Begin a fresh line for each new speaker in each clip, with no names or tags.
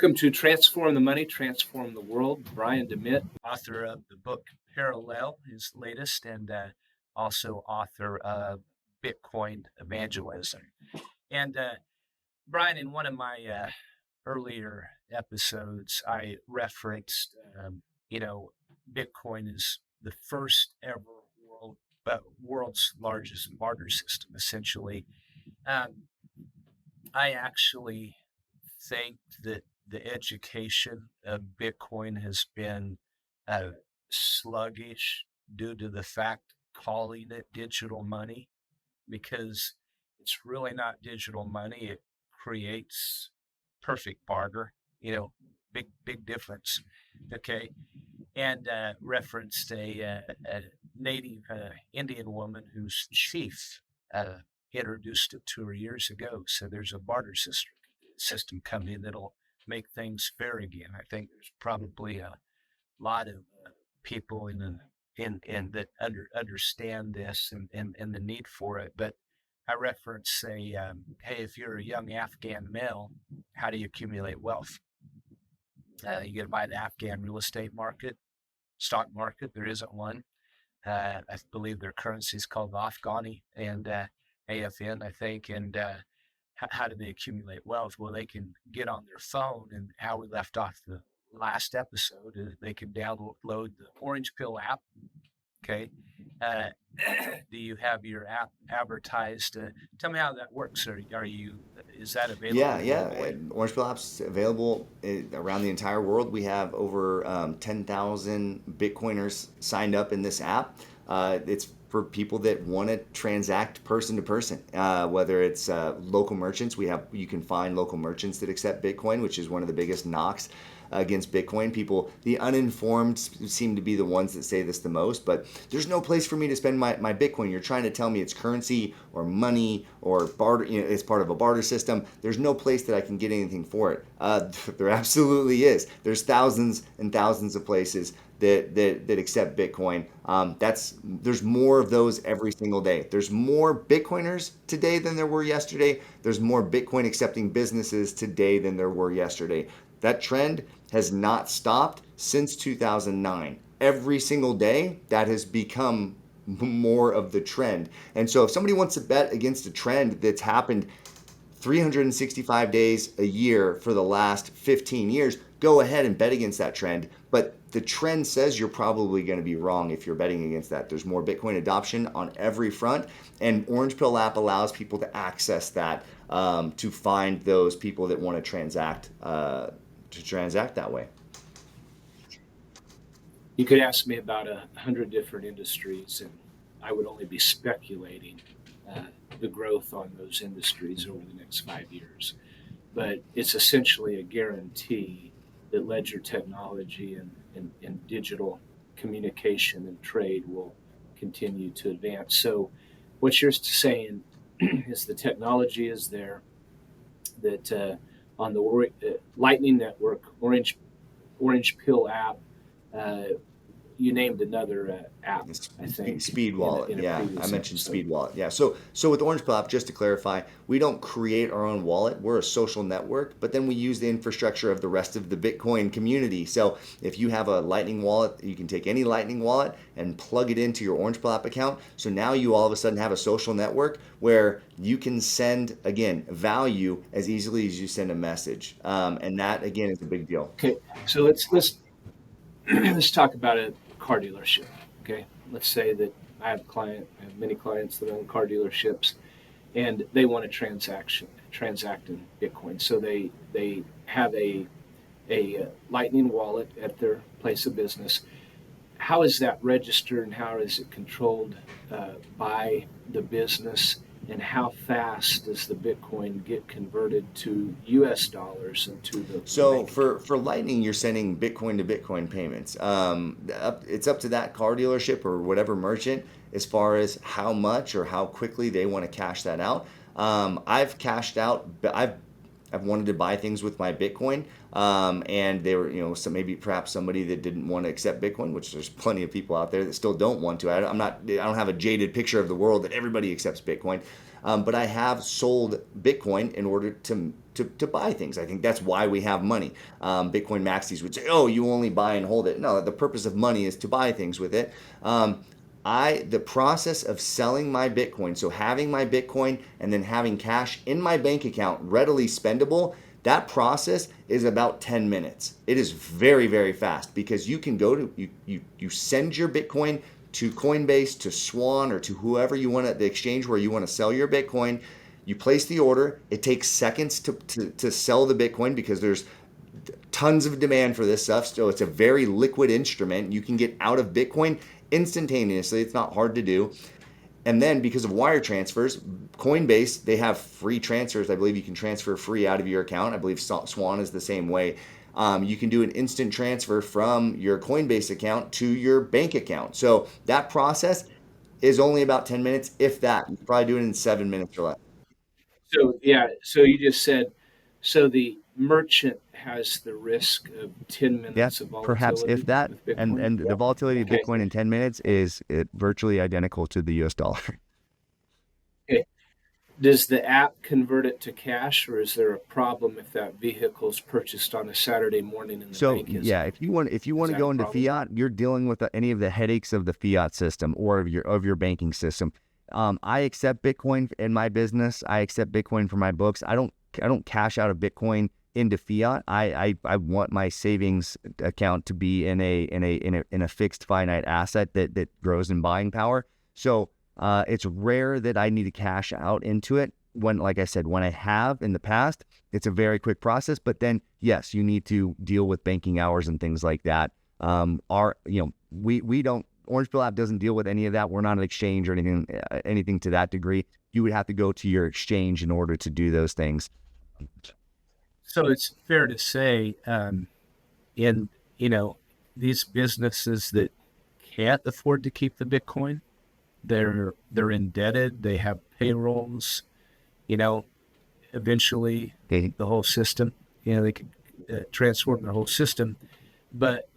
Welcome to Transform the Money, Transform the World. Brian DeMint, author of the book Parallel, his latest, and also author of Bitcoin Evangelism. And Brian, in one of my earlier episodes, I referenced, Bitcoin is the first ever world's largest barter system, essentially. I actually think that the education of Bitcoin has been sluggish due to the fact calling it digital money, because it's really not digital money. It creates perfect barter, big difference. Okay. And referenced a native Indian woman whose chief introduced it to her years ago. So there's a barter system coming that'll make things fair again. I think there's probably a lot of people in that understand this and the need for it. But I reference hey, if you're a young Afghan male, how do you accumulate wealth? You get to buy the Afghan real estate market, stock market. There isn't one. I believe their currency is called Afghani and AFN, I think. And how do they accumulate wealth? Well, they can get on their phone, and how we left off the last episode is they can download the Orange Pill app. Okay. Do you have your app advertised? Tell me how that works. Is that available?
Yeah. Orange Pill app's available around the entire world. We have over 10,000 Bitcoiners signed up in this app. It's for people that want to transact person to person, whether it's local merchants. You can find local merchants that accept Bitcoin, which is one of the biggest knocks against Bitcoin. The uninformed seem to be the ones that say this the most, but there's no place for me to spend my Bitcoin. You're trying to tell me it's currency or money or barter, it's part of a barter system. There's no place that I can get anything for it. There absolutely is. There's thousands and thousands of places that accept Bitcoin. There's more of those every single day. There's more Bitcoiners today than there were yesterday. There's more Bitcoin accepting businesses today than there were yesterday. That trend has not stopped since 2009. Every single day, that has become more of the trend. And so if somebody wants to bet against a trend that's happened 365 days a year for the last 15 years, go ahead and bet against that trend. But the trend says you're probably going to be wrong if you're betting against that. There's more Bitcoin adoption on every front, and Orange Pill app allows people to access that, to find those people that want to transact that way.
You could ask me about 100 different industries, and I would only be speculating the growth on those industries over the next 5 years. But it's essentially a guarantee that ledger technology and digital communication and trade will continue to advance. So what you're saying is the technology is there, that on the Lightning Network, Orange Pill app, you named another app, I think.
Speed Wallet.
In a
Yeah, I
previous
mentioned
episode.
Speed Wallet. Yeah. So with Orange Pill app, just to clarify, we don't create our own wallet. We're a social network, but then we use the infrastructure of the rest of the Bitcoin community. So if you have a Lightning wallet, you can take any Lightning wallet and plug it into your Orange Pill app account. So now you all of a sudden have a social network where you can send, again, value as easily as you send a message. And that, again, is a big deal.
Okay, so let's talk about a car dealership. Okay, let's say that I have many clients that own car dealerships, and they want to transact in Bitcoin. So they have a Lightning wallet at their place of business. How is that registered, and how is it controlled by the business? And how fast does the Bitcoin get converted to U.S. dollars and to the
So
bank
for
account?
for Lightning, you're sending Bitcoin to Bitcoin payments. It's up to that car dealership or whatever merchant as far as how much or how quickly they want to cash that out. I've cashed out. I've wanted to buy things with my Bitcoin, and they were, so maybe perhaps somebody that didn't want to accept Bitcoin, which there's plenty of people out there that still don't want to. I don't have a jaded picture of the world that everybody accepts Bitcoin, but I have sold Bitcoin in order to to buy things. I think that's why we have money. Bitcoin maxis would say, oh, you only buy and hold it. No, the purpose of money is to buy things with it. The process of selling my Bitcoin, so having my Bitcoin and then having cash in my bank account readily spendable, that process is about 10 minutes. It is very, very fast because you can go to, you send your Bitcoin to Coinbase, to Swan, or to whoever you want at the exchange where you want to sell your Bitcoin. You place the order. It takes seconds to sell the Bitcoin because there's tons of demand for this stuff. So it's a very liquid instrument. You can get out of Bitcoin instantaneously. It's not hard to do. And then because of wire transfers, Coinbase, they have free transfers. I believe you can transfer free out of your account. I believe Swan is the same way. You can do an instant transfer from your Coinbase account to your bank account. So that process is only about 10 minutes, if that. You can probably do it in 7 minutes or less.
So yeah, so you just said, so the merchant has the risk of 10
Yeah,
minutes of
perhaps if
volatility
that,
with
and
Bitcoin?
and the volatility of
Okay.
Bitcoin in 10 minutes is virtually identical to the US dollar.
Okay. Does the app convert it to cash, or is there a problem if that vehicle is purchased on a Saturday morning and the
So
bank isn't
yeah,
open?
if you
Is
want to
that a
go into
problem?
fiat, you're dealing with any of the headaches of the fiat system or of your banking system. I accept Bitcoin in my business. I accept Bitcoin for my books. I don't cash out of Bitcoin into fiat. I want my savings account to be in a fixed finite asset that grows in buying power. So it's rare that I need to cash out into it. When, like I said, when I have in the past, it's a very quick process. But then, yes, you need to deal with banking hours and things like that. We don't. Orange Pill app doesn't deal with any of that. We're not an exchange or anything to that degree. You would have to go to your exchange in order to do those things.
So it's fair to say, in you know these businesses that can't afford to keep the Bitcoin, they're indebted. They have payrolls. You know, eventually
Okay.
the whole system. They could transform the whole system. But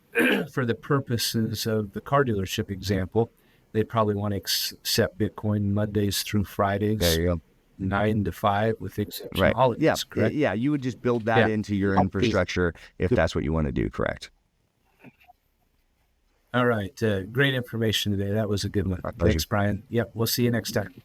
for the purposes of the car dealership example, they probably want to accept Bitcoin Mondays through
There
Fridays,
you go.
9 to 5, with the exception of
Right. Yeah.
holidays. Correct?
Yeah. You would just build that
Yeah.
into your infrastructure if that's what you want to do. Correct.
All right. Great information today. That was a good one.
My pleasure.
Thanks, Brian. Yep. We'll see you next time.